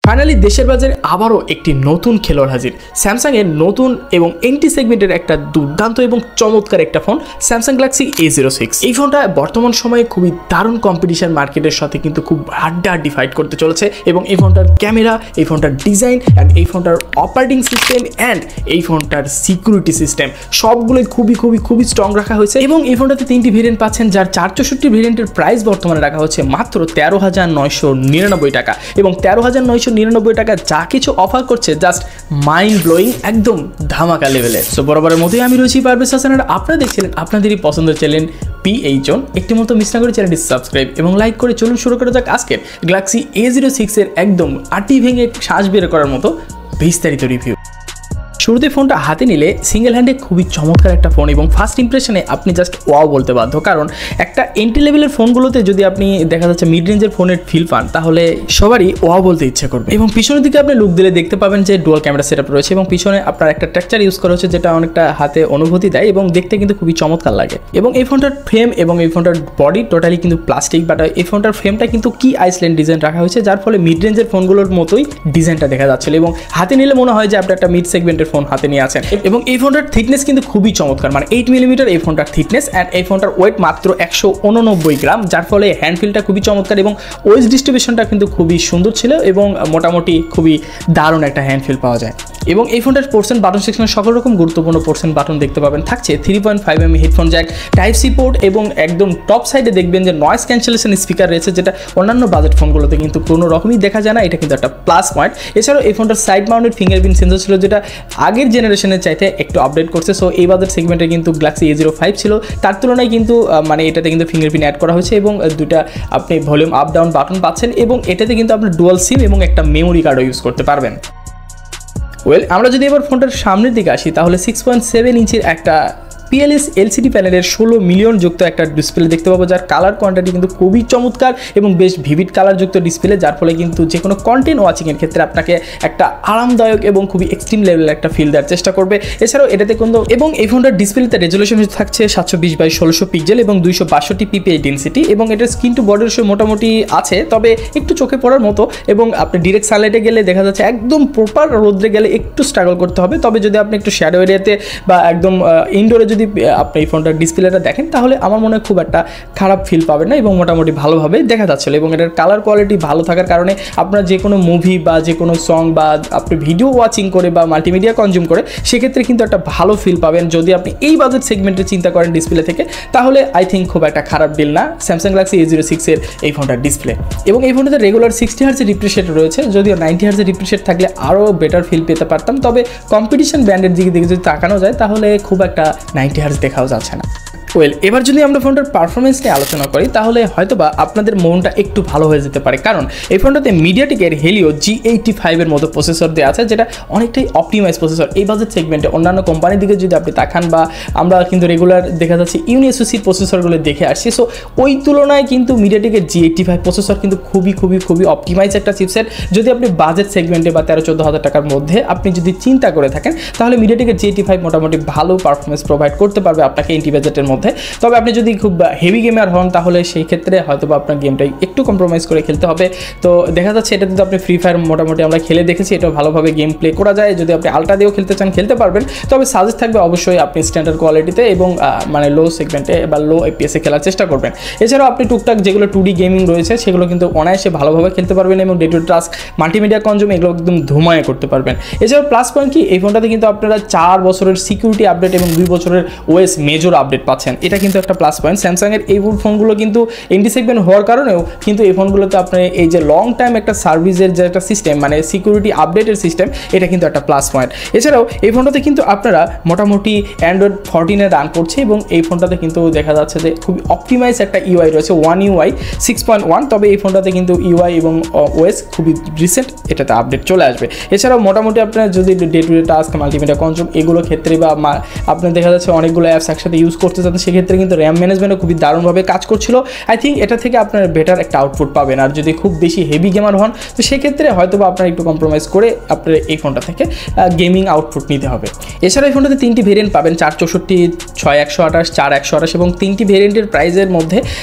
Finally দেশের বাজারে আবারও একটি নতুন খেলোয়াড় হাজির। স্যামসাংয়ের নতুন এবং এন্টি সেগমেন্টের একটা দুর্দান্ত এবং চমৎকার একটা ফোন স্যামসাং গ্যালাক্সি A06। এই ফোনটা বর্তমান সময়ে খুবই দারুণ কম্পিটিশন মার্কেটের সাথে কিন্তু খুব হাড্ডাহাড্ডি ফাইট করতে চলেছে এবং এই ফোনটার ক্যামেরা, এই ফোনটার ডিজাইন অ্যান্ড এই ফোনটার অপারেটিং সিস্টেম অ্যান্ড এই ফোনটার সিকিউরিটি সিস্টেম সবগুলোই খুবই স্ট্রং রাখা হয়েছে। এবং এই ফোনটাতে 3টি ভেরিয়েন্ট পাচ্ছেন, যার 464 ভেরিয়েন্টের প্রাইস বর্তমানে রাখা হচ্ছে মাত্র 13,999 টাকা। এবং 13,999 টাকা যা কিছু অফার করছে জাস্ট মাইন্ড ব্লোয়িং, একদম ধামাকা লেভেলের। সো বরাবরের মতোই আমি রয়েছি পারভেজ হাসান, আর আপনারা দেখছিলেন আপনাদেরই পছন্দের চ্যানেল PH Zone। একটি মতো মিস না করে চ্যানেলটি সাবস্ক্রাইব এবং লাইক করে চলুন শুরু করা যাক আজকের গ্যালাক্সি A06 এর একদম আটি ভেঙে শ্বাস বের করার মতো বিস্তারিত রিভিউ। শুরুতে ফোনটা হাতে নিলে সিঙ্গেল হ্যান্ডে খুবই চমৎকার একটা ফোন এবং ফার্স্ট ইমপ্রেশনে আপনি জাস্ট ওয়াও বলতে বাধ্য, কারণ একটা এন্ট্রি লেভেলের ফোনগুলোতে যদি আপনি দেখা যাচ্ছে মিড রেঞ্জের ফোনের ফিল পান তাহলে সবারই ওয়াও বলতে ইচ্ছে করবে। এবং পিছনের দিকে আপনি লুক দিলে দেখতে পাবেন যে ডুয়াল ক্যামেরা সেটআপ রয়েছে এবং পিছনে আপনার একটা ট্র্যাকচার ইউজ করা হচ্ছে যেটা অনেকটা হাতে অনুভূতি দেয় এবং দেখতে কিন্তু খুবই চমৎকার লাগে। এবং এই ফোনটার ফ্রেম এবং এই ফোনটার বডি টোটালি কিন্তু প্লাস্টিক, বাট এই ফোনটার ফ্রেমটা কিন্তু কি আইসল্যান্ড ডিজাইন রাখা হয়েছে, যার ফলে মিড রেঞ্জের ফোনগুলোর মতোই ডিজাইনটা দেখা যাচ্ছিল এবং হাতে নিলে মনে হয় যে আপনি একটা মিড সেগমেন্টের ফোন হাতে নিয়ে আছেন। এবং এই ফোনটার থিকনেস কিন্তু খুবই চমৎকার, মানে 8 মিলিমিটার এই ফোনটার থিকনেস অ্যান্ড এই ফোনটার ওয়েট মাত্র 189 গ্রাম, যার ফলে হ্যান্ডফিলটা খুবই চমৎকার এবং ওয়েস ডিস্ট্রিবিউশনটা কিন্তু খুবই সুন্দর ছিল এবং মোটামুটি খুবই দারুণ একটা হ্যান্ডফিল পাওয়া যায়। এবং এই ফোনটার পোর্শন বাটন সেকশনে সকল রকম গুরুত্বপূর্ণ পোর্শন বাটন দেখতে পাবেন। থাকছে 3.5mm headphone jack, type C port এবং একদম টপ সাইডে দেখবেন যে নয়েজ ক্যান্সেলেশন স্পিকার রয়েছে, যেটা অন্যান্য বাজেট ফোনগুলোতে কিন্তু কোনো রকমই দেখা যায় না। এটা কিন্তু একটা প্লাস পয়েন্ট। এছাড়াও এই ফোনটার সাইড মাউন্টেড ফিঙ্গারপ্রিন্ট সেন্সর ছিল, যেটা আগের জেনারেশনের চাইতে একটু আপডেট করছে। সো এই বাজেট সেগমেন্টে কিন্তু গ্যালাক্সি A05 ছিল, তার তুলনায় কিন্তু মানে এটাতে কিন্তু ফিঙ্গারপ্রিন্ট অ্যাড করা হয়েছে এবং দুটা আপনি ভলিউম আপ ডাউন বাটন পাচ্ছেন এবং এটাতে কিন্তু আপনার ডুয়াল সিম এবং একটা মেমোরি কার্ডও ইউজ করতে পারবেন। আমরা যদি এবার ফোনটার সামনের দিকে আসি তাহলে 6.7 ইঞ্চির একটা PLS LCD প্যানেলের 16 মিলিয়ন যুক্ত একটা ডিসপ্লে দেখতে পাবো, যার কালার কোয়ান্টিটি কিন্তু খুবই চমৎকার এবং বেশ ভিভিড কালার যুক্ত ডিসপ্লে, যার ফলে কিন্তু যে কোনো কন্টেন্ট ওয়াচিংয়ের ক্ষেত্রে আপনাকে একটা আরামদায়ক এবং খুবই এক্সট্রিম লেভেলের একটা ফিল দেওয়ার চেষ্টা করবে। এছাড়াও এটাতে কিন্তু এবং এই ফোনটার ডিসপ্লেতে রেজলিউশন থাকছে 720x1600 পিক্সেল এবং 262 ppi ডেনসিটি এবং এটার স্ক্রিন টু বডি রেশিও মোটামুটি আছে, তবে একটু চোখে পড়ার মতো এবং আপনি ডিরেক্ট সানলাইটে গেলে দেখা যাচ্ছে একদম প্রপার রোদ্রে গেলে একটু স্ট্রাগল করতে হবে, তবে যদি আপনি একটু শ্যাডো এরিয়াতে বা একদম ইনডোরে যদি আপনি এই ফোনটার ডিসপ্লেটা দেখেন তাহলে আমার মনে হয় খুব একটা খারাপ ফিল পাবেন না এবং মোটামুটি ভালোভাবে দেখা যাচ্ছিল। এবং এটার কালার কোয়ালিটি ভালো থাকার কারণে আপনার যে কোনো মুভি বা যে কোনো সং বা আপনি ভিডিও ওয়াচিং করে বা মাল্টিমিডিয়া কনজিউম করে সেক্ষেত্রে কিন্তু একটা ভালো ফিল পাবেন। যদি আপনি এই বাজেট সেগমেন্টে চিন্তা করেন ডিসপ্লে থেকে, তাহলে আই থিঙ্ক খুব একটা খারাপ ডিল না স্যামসাং গ্যালাক্সি A06 এর এই ফোনটার ডিসপ্লে। এবং এই ফোনটাতে রেগুলার 60 হার্জ রিফ্রেশ রেট রয়েছে, যদিও 90 হার্জ রিফ্রেশ রেট থাকলে আরও বেটার ফিল পেতে পারতাম, তবে কম্পিটিশন ব্র্যান্ডের দিকে যদি তাকানো যায় তাহলে খুব একটা 90 হার্জ দেখাও যাচ্ছে না। এবার যদি আমরা ফোনটার পারফরমেন্স নিয়ে আলোচনা করি তাহলে হয়তোবা আপনাদের মনটা একটু ভালো হয়ে যেতে পারে, কারণ এই ফোনটাতে মিডিয়াটেকের হেলিও G85 এর মতো প্রসেসর দেওয়া আছে, যেটা অনেকটাই অপটিমাইজ প্রসেসর। এই বাজেট সেগমেন্টে অন্যান্য কোম্পানির দিকে যদি আপনি তাকান বা আমরা কিন্তু রেগুলার দেখা যাচ্ছে ইউনিএসওসি প্রসেসরগুলো দেখে আসছি, সো ওই তুলনায় কিন্তু মিডিয়াটেকের G85 প্রসেসর কিন্তু খুবই অপটিমাইজ একটা চিপসেট। যদি আপনি বাজেট সেগমেন্টে বা 13-14 হাজার টাকার মধ্যে আপনি যদি চিন্তা করে থাকেন তাহলে মিডিয়াটেকের G85 মোটামুটি ভালো পারফরমেন্স প্রোভাইড করতে পারবে আপনাকে এন্টি বাজেটের মধ্যে। তবে আপনি যদি খুব হেভি গেমার হন তাহলে সেই ক্ষেত্রে হয়তো আপনার গেমটাই একটু কম্প্রোমাইজ করে খেলতে হবে। তো দেখা যাচ্ছে এটাতে তো আপনি ফ্রি ফায়ার মোটামুটি আমরা খেলে দেখেছি, এটা ভালোভাবে গেম প্লে করা যায়। যদি আপনি আলট্রা দিয়েও খেলতে চান খেলতে পারবেন, তবে সাজেস্ট থাকবে অবশ্যই আপনি স্ট্যান্ডার্ড কোয়ালিটিতে এবং মানে লো সেগমেন্টে বা লো FPS-এ খেলার চেষ্টা করবেন। এছাড়াও আপনি টুকটাক যেগুলো 2D গেমিং রয়েছে সেগুলো কিন্তু অনায়াসে ভালোভাবে খেলতে পারবেন এবং day to day task multimedia consume এগুলো একদম ধুমায় করতে পারবেন। এছাড়াও প্লাস পয়েন্ট কি, এই ফোনটাতে কিন্তু আপনারা 4 বছরের সিকিউরিটি আপডেট এবং 2 বছরের OS মেজর আপডেট পাচ্ছেন, এটা কিন্তু একটা প্লাস পয়েন্ট। স্যামসাংয়ের এই ফোনগুলো কিন্তু এন্টি সেগমেন্ট হওয়ার কারণেও কিন্তু এই ফোনগুলোতে আপনার এই যে লং টাইম একটা সার্ভিসের যে একটা সিস্টেম মানে সিকিউরিটি আপডেটের সিস্টেম, এটা কিন্তু একটা প্লাস পয়েন্ট। এছাড়াও এই ফোনটাতে কিন্তু আপনারা মোটামুটি Android 14 রান করছে এবং এই ফোনটাতে কিন্তু দেখা যাচ্ছে যে খুবই অপটিমাইজ একটা UI রয়েছে, One UI 6.1, তবে এই ফোনটাতে কিন্তু UI এবং OS খুবই রিসেন্ট এটাতে আপডেট চলে আসবে। এছাড়াও মোটামুটি আপনার যদি day to day task multimedia consume এগুলো ক্ষেত্রে বা আপনার দেখা যাচ্ছে অনেকগুলো অ্যাপস একসাথে ইউজ করতে চান সেক্ষেত্রে কিন্তু র্যাম ম্যানেজমেন্টও খুবই দারুণভাবে কাজ করছিল। আই থিঙ্ক এটা থেকে আপনার বেটার একটা আউটপুট পাবেন। আর যদি খুব বেশি হেভি গেমার হন তো সেক্ষেত্রে হয়তো বা আপনার একটু কম্প্রোমাইজ করে আপনার এই ফোনটা থেকে গেমিং আউটপুট নিতে হবে। এছাড়া এই ফোনটাতে 3টি ভেরিয়েন্ট পাবেন, 464, 6128, 4128 এবং 3টি ভেরিয়েন্টের প্রাইসের মধ্যে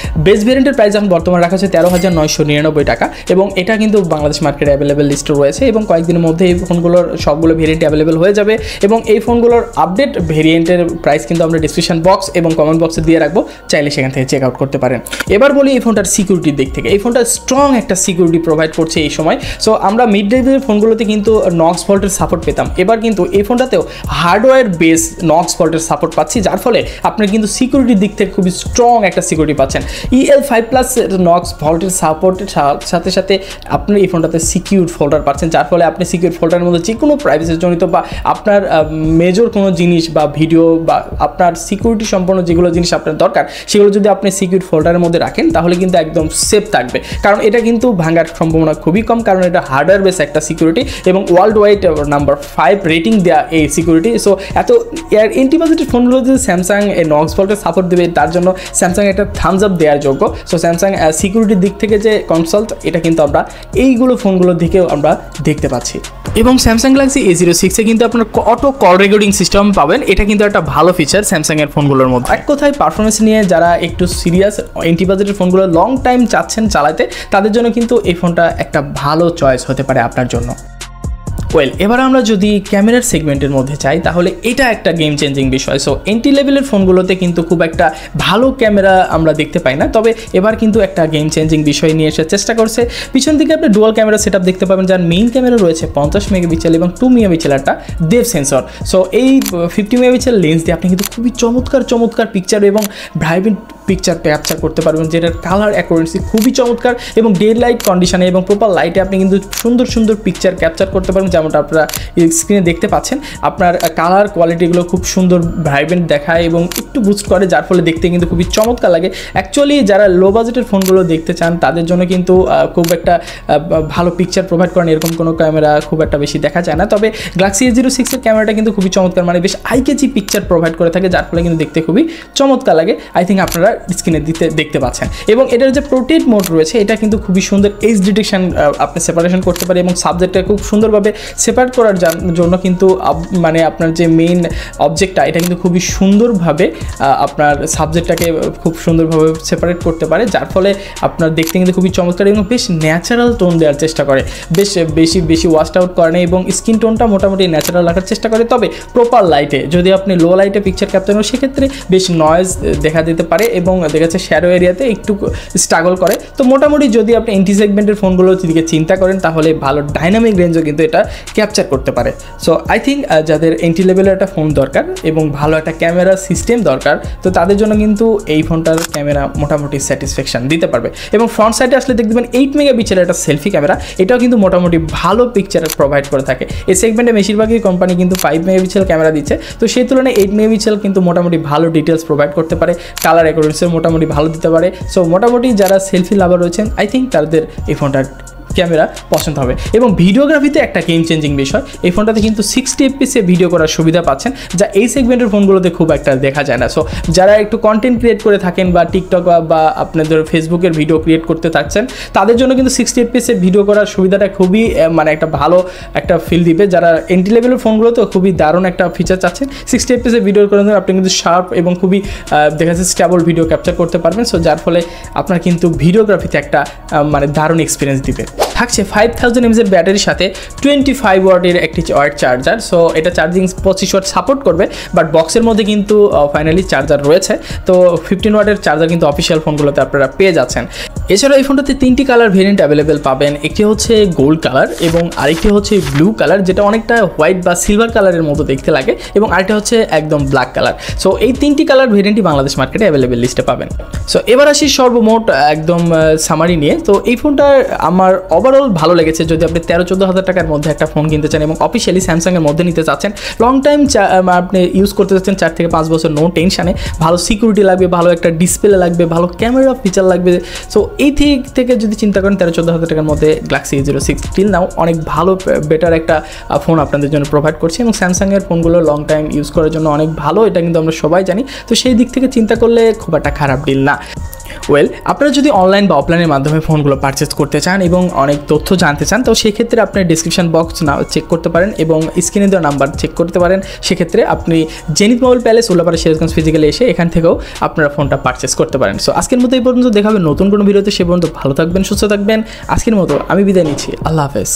বেস ভেরিয়েন্টের প্রাইস এখন বর্তমানে রাখা হচ্ছে 13,999 টাকা এবং এটা কিন্তু বাংলাদেশ মার্কেটে অ্যাভেলেবেল লিস্টে রয়েছে এবং কয়েকদিনের মধ্যে এই ফোনগুলোর সবগুলো ভেরিয়েন্ট অ্যাভেলেবেল হয়ে যাবে এবং এই ফোনগুলোর আপডেট ভেরিয়েন্টের প্রাইস কিন্তু আমরা ডিসক্রিপশন বক্স এবং কমেন্ট বক্সে দিয়ে রাখবো, চাইলে সেখান থেকে চেক আউট করতে পারেন। এবার বলি এই ফোনটার সিকিউরিটির দিক থেকে। এই ফোনটা স্ট্রং একটা সিকিউরিটি প্রোভাইড করছে এই সময়। সো আমরা মিড লেভেলের ফোনগুলোতে কিন্তু নক্স ভল্টের সাপোর্ট পেতাম, এবার কিন্তু এই ফোনটাতেও হার্ডওয়্যার বেস নক্স ভল্টের সাপোর্ট পাচ্ছি, যার ফলে আপনার কিন্তু সিকিউরিটির দিক থেকে খুবই স্ট্রং একটা সিকিউরিটি পাচ্ছেন। EL5+ নক্স ভল্টের সাপোর্টের সাথে সাথে আপনি এই ফোনটাতে সিকিউর ফোল্ডার পাচ্ছেন, যার ফলে আপনি সিকিউর ফোল্ডারের মধ্যে যে কোনো প্রাইভেসিজনিত বা আপনার মেজর কোনো জিনিস বা ভিডিও বা আপনার সিকিউরিটি সম্পন্ন যেগুলো জিনিস আপনার দরকার সেগুলো যদি আপনি সিকিউর ফোল্ডারের মধ্যে রাখেন তাহলে কিন্তু একদম সেফ থাকবে, কারণ এটা কিন্তু ভাঙার সম্ভাবনা খুবই কম, কারণ এটা হার্ডওয়্যার বেস একটা সিকিউরিটি এবং ওয়ার্ল্ড ওয়াইড নাম্বার 5 রেটিং দেওয়া এই সিকিউরিটি। সো এত অ্যান্টিবায়োটিক ফোনগুলো যদি স্যামসাং এই নক্স ভল্টের সাপোর্ট দেবে তার জন্য স্যামসাং একটা থামস আপ দেওয়ার যোগ্য। সো স্যামসাং সিকিউরিটির দিক থেকে যে কনসাল্ট এটা কিন্তু আমরা এইগুলো ফোনগুলোর দিকেও আমরা দেখতে পাচ্ছি। এবং স্যামসাং গ্যালাক্সি A06-এ কিন্তু আপনার অটো কল রেকর্ডিং সিস্টেম পাবেন, এটা কিন্তু একটা ভালো ফিচার স্যামসাংয়ের ফোনগুলোর মধ্যে। এক কথায় পারফরমেন্স নিয়ে যারা একটু সিরিয়াস অ্যান্টিবায়োটিক ফোনগুলো লং টাইম চাচ্ছেন চালাতে তাদের জন্য কিন্তু এই ফোনটা একটা ভালো চয়েস হতে পারে আপনার জন্য। ওয়েল, এবার আমরা যদি ক্যামেরার সেগমেন্টের মধ্যে চাই তাহলে এটা একটা গেম চেঞ্জিং বিষয়। সো এন্ট্রি লেভেলের ফোনগুলোতে কিন্তু খুব একটা ভালো ক্যামেরা আমরা দেখতে পাই না, তবে এবার কিন্তু একটা গেম চেঞ্জিং বিষয় নিয়ে আসার চেষ্টা করছে। পিছন দিকে আপনি ডুয়াল ক্যামেরা সেটআপ দেখতে পাবেন, যার মেইন ক্যামেরা রয়েছে 50 মেগাপিক্সেল এবং 2 মেগাপিক্সেল একটা ডেপথ সেন্সর। সো এই 50 মেগাপিক্সেল লেন্স দিয়ে আপনি কিন্তু খুবই চমৎকার পিকচার এবং ভাইব্রেন্ট পিকচার ক্যাপচার করতে পারবেন, যেটার কালার অ্যাকুরেন্সি খুবই চমৎকার এবং ডে লাইট কন্ডিশনে এবং প্রপার লাইটে আপনি কিন্তু সুন্দর পিকচার ক্যাপচার করতে পারবেন, যেমনটা আপনারা স্ক্রিনে দেখতে পাচ্ছেন। আপনার কালার কোয়ালিটিগুলো খুব সুন্দর ভাইব্রেন্ট দেখায় এবং একটু বুস্ট করে, যার ফলে দেখতে কিন্তু খুবই চমৎকার লাগে। অ্যাকচুয়ালি যারা লো বাজেটের ফোনগুলো দেখতে চান তাদের জন্য কিন্তু খুব একটা ভালো পিকচার প্রোভাইড করেন এরকম কোনো ক্যামেরা খুব একটা বেশি দেখা যায় না, তবে গ্যালাক্সি A06-এর ক্যামেরাটা কিন্তু খুবই চমৎকার, মানে বেশ আই-ক্যাচি পিকচার প্রোভাইড করে থাকে, যার ফলে কিন্তু দেখতে খুবই চমৎকার লাগে। আই থিঙ্ক আপনারা স্ক্রিনে দেখতে পাচ্ছেন। এবং এটার যে প্রোটেক্ট মোড রয়েছে এটা কিন্তু খুবই সুন্দর এজ ডিটেকশন আপনি সেপারেশন করতে পারে এবং সাবজেক্টটা খুব সুন্দরভাবে সেপারেট করার জন্য কিন্তু মানে আপনার যে মেইন অবজেক্টটা এটা কিন্তু খুবই সুন্দরভাবে আপনার সাবজেক্টটাকে খুব সুন্দরভাবে সেপারেট করতে পারে, যার ফলে আপনার দেখতে কিন্তু খুবই চমৎকার এবং বেশ ন্যাচারাল টোন দেওয়ার চেষ্টা করে, বেশি ওয়াস্ট আউট করে না এবং স্কিন টোনটা মোটামুটি ন্যাচারাল রাখার চেষ্টা করে। তবে প্রপার লাইটে যদি আপনি লো লাইটে পিকচার ক্যাপচার করেন সেক্ষেত্রে বেশ নয়েজ দেখা দিতে পারে এবং দেখা যাচ্ছে শ্যাডো এরিয়াতে একটু স্ট্রাগল করে। তো মোটামুটি যদি আপনি এন্টি সেগমেন্টের ফোনগুলোর দিকে চিন্তা করেন তাহলে ভালো ডাইনামিক রেঞ্জও কিন্তু এটা ক্যাপচার করতে পারে। সো আই থিঙ্ক যাদের এন্ট্রি লেভেলের একটা ফোন দরকার এবং ভালো একটা ক্যামেরা সিস্টেম দরকার তো তাদের জন্য কিন্তু এই ফোনটার ক্যামেরা মোটামুটি স্যাটিসফ্যাকশন দিতে পারবে। এবং ফ্রন্ট সাইডে আসলে দেখবেন 8 মেগাপিক্সেলের একটা সেলফি ক্যামেরা, এটাও কিন্তু মোটামুটি ভালো পিকচার প্রোভাইড করে থাকে। এই সেগমেন্টে বেশিরভাগই কোম্পানি কিন্তু 5 মেগাপিক্সেল ক্যামেরা দিচ্ছে, তো সেই তুলনায় 8 মেগাপিক্সেল কিন্তু মোটামুটি ভালো ডিটেলস প্রোভাইড করতে পারে, কালার অ্যাকুরেন্সিও মোটামুটি ভালো দিতে পারে। সো মোটামুটি যারা সেলফি লাভার রয়েছেন আই থিঙ্ক তাদের এই ফোনটার ক্যামেরা পছন্দ হবে। এবং ভিডিওগ্রাফিতে একটা গেম চেঞ্জিং বিষয়, এই ফোনটাতে কিন্তু 60 FPS ভিডিও করার সুবিধা পাচ্ছেন, যা এই সেগমেন্টের ফোনগুলোতে খুব একটা দেখা যায় না। সো যারা একটু কন্টেন্ট ক্রিয়েট করে থাকেন বা টিকটক বা আপনাদের ফেসবুকের ভিডিও ক্রিয়েট করতে থাকছেন তাদের জন্য কিন্তু 60 FPS ভিডিও করার সুবিধাটা খুবই মানে একটা ভালো একটা ফিল দিবে। যারা এন্ট্রি লেভেলের ফোনগুলোতেও খুবই দারুণ একটা ফিচার চাচ্ছেন, 60 FPS ভিডিও করার জন্য আপনি কিন্তু শার্প এবং খুবই দেখা যাচ্ছে স্টেবল ভিডিও ক্যাপচার করতে পারবেন। সো যার ফলে আপনার কিন্তু ভিডিওগ্রাফিতে একটা মানে দারুণ এক্সপিরিয়েন্স দিবে। থাকছে 5000 mAh ব্যাটারির সাথে 25 ওয়াটের একটি ওয়াট চার্জার। সো এটা চার্জিং 25 ওয়াট সাপোর্ট করবে, বাট বক্সের মধ্যে কিন্তু ফাইনালি চার্জার রয়েছে। তো 15 ওয়াটের চার্জার কিন্তু অফিসিয়াল ফোনগুলোতে আপনারা পেয়ে যাচ্ছেন। এছাড়া এই ফোনটাতে 3টি কালার ভেরিয়েন্ট অ্যাভেলেবেল পাবেন, একটি হচ্ছে গোল্ড কালার এবং আরেকটি হচ্ছে ব্লু কালার, যেটা অনেকটা হোয়াইট বা সিলভার কালারের মতো দেখতে লাগে, এবং আরেকটা হচ্ছে একদম ব্ল্যাক কালার। সো এই 3টি কালার ভেরিয়েন্টই বাংলাদেশ মার্কেটে অ্যাভেলেবেল লিস্টে পাবেন। সো এবার আসি সর্বমোট একদম সামারি নিয়ে। তো এই ফোনটার আমার ওভারঅল ভালো লেগেছে। যদি আপনি 13-14 হাজার টাকার মধ্যে একটা ফোন কিনতে চান এবং অফিসিয়ালি স্যামসাংয়ের মধ্যে নিতে চাচ্ছেন, লং টাইম আপনি ইউজ করতে চাচ্ছেন 4 থেকে 5 বছর, নো টেনশানে, ভালো সিকিউরিটি লাগবে, ভালো একটা ডিসপ্লে লাগবে, ভালো ক্যামেরা ফিচার লাগবে। সো এই থেকে যদি চিন্তা করেন 13-14 হাজার টাকার মধ্যে গ্যালাক্সি A06 টিল নাও অনেক ভালো বেটার একটা ফোন আপনাদের জন্য প্রোভাইড করছে এবং স্যামসাংয়ের ফোনগুলো লং টাইম ইউজ করার জন্য অনেক ভালো, এটা কিন্তু আমরা সবাই জানি। তো সেই দিক থেকে চিন্তা করলে খুব একটা খারাপ ডিল না। ওয়েল, আপনারা যদি অনলাইন বা অফলাইনের মাধ্যমে ফোনগুলো পারচেস করতে চান এবং অনেক তথ্য জানতে চান, তো সেক্ষেত্রে আপনি ডিসক্রিপশন বক্স চেক করতে পারেন এবং স্ক্রিনে দেওয়া নাম্বার চেক করতে পারেন। সেক্ষেত্রে আপনি zenith mobile palace, Ullapara, Sirajganj physically এসে এখান থেকেও আপনারা ফোনটা পারচেস করতে পারেন। সো আজকের মতো এই পর্যন্ত, দেখা হবে নতুন কোনো ভিডিওতে। সে পর্যন্ত ভালো থাকবেন, সুস্থ থাকবেন। আজকের মতো আমি বিদায় নিচ্ছি। আল্লাহ হাফেজ।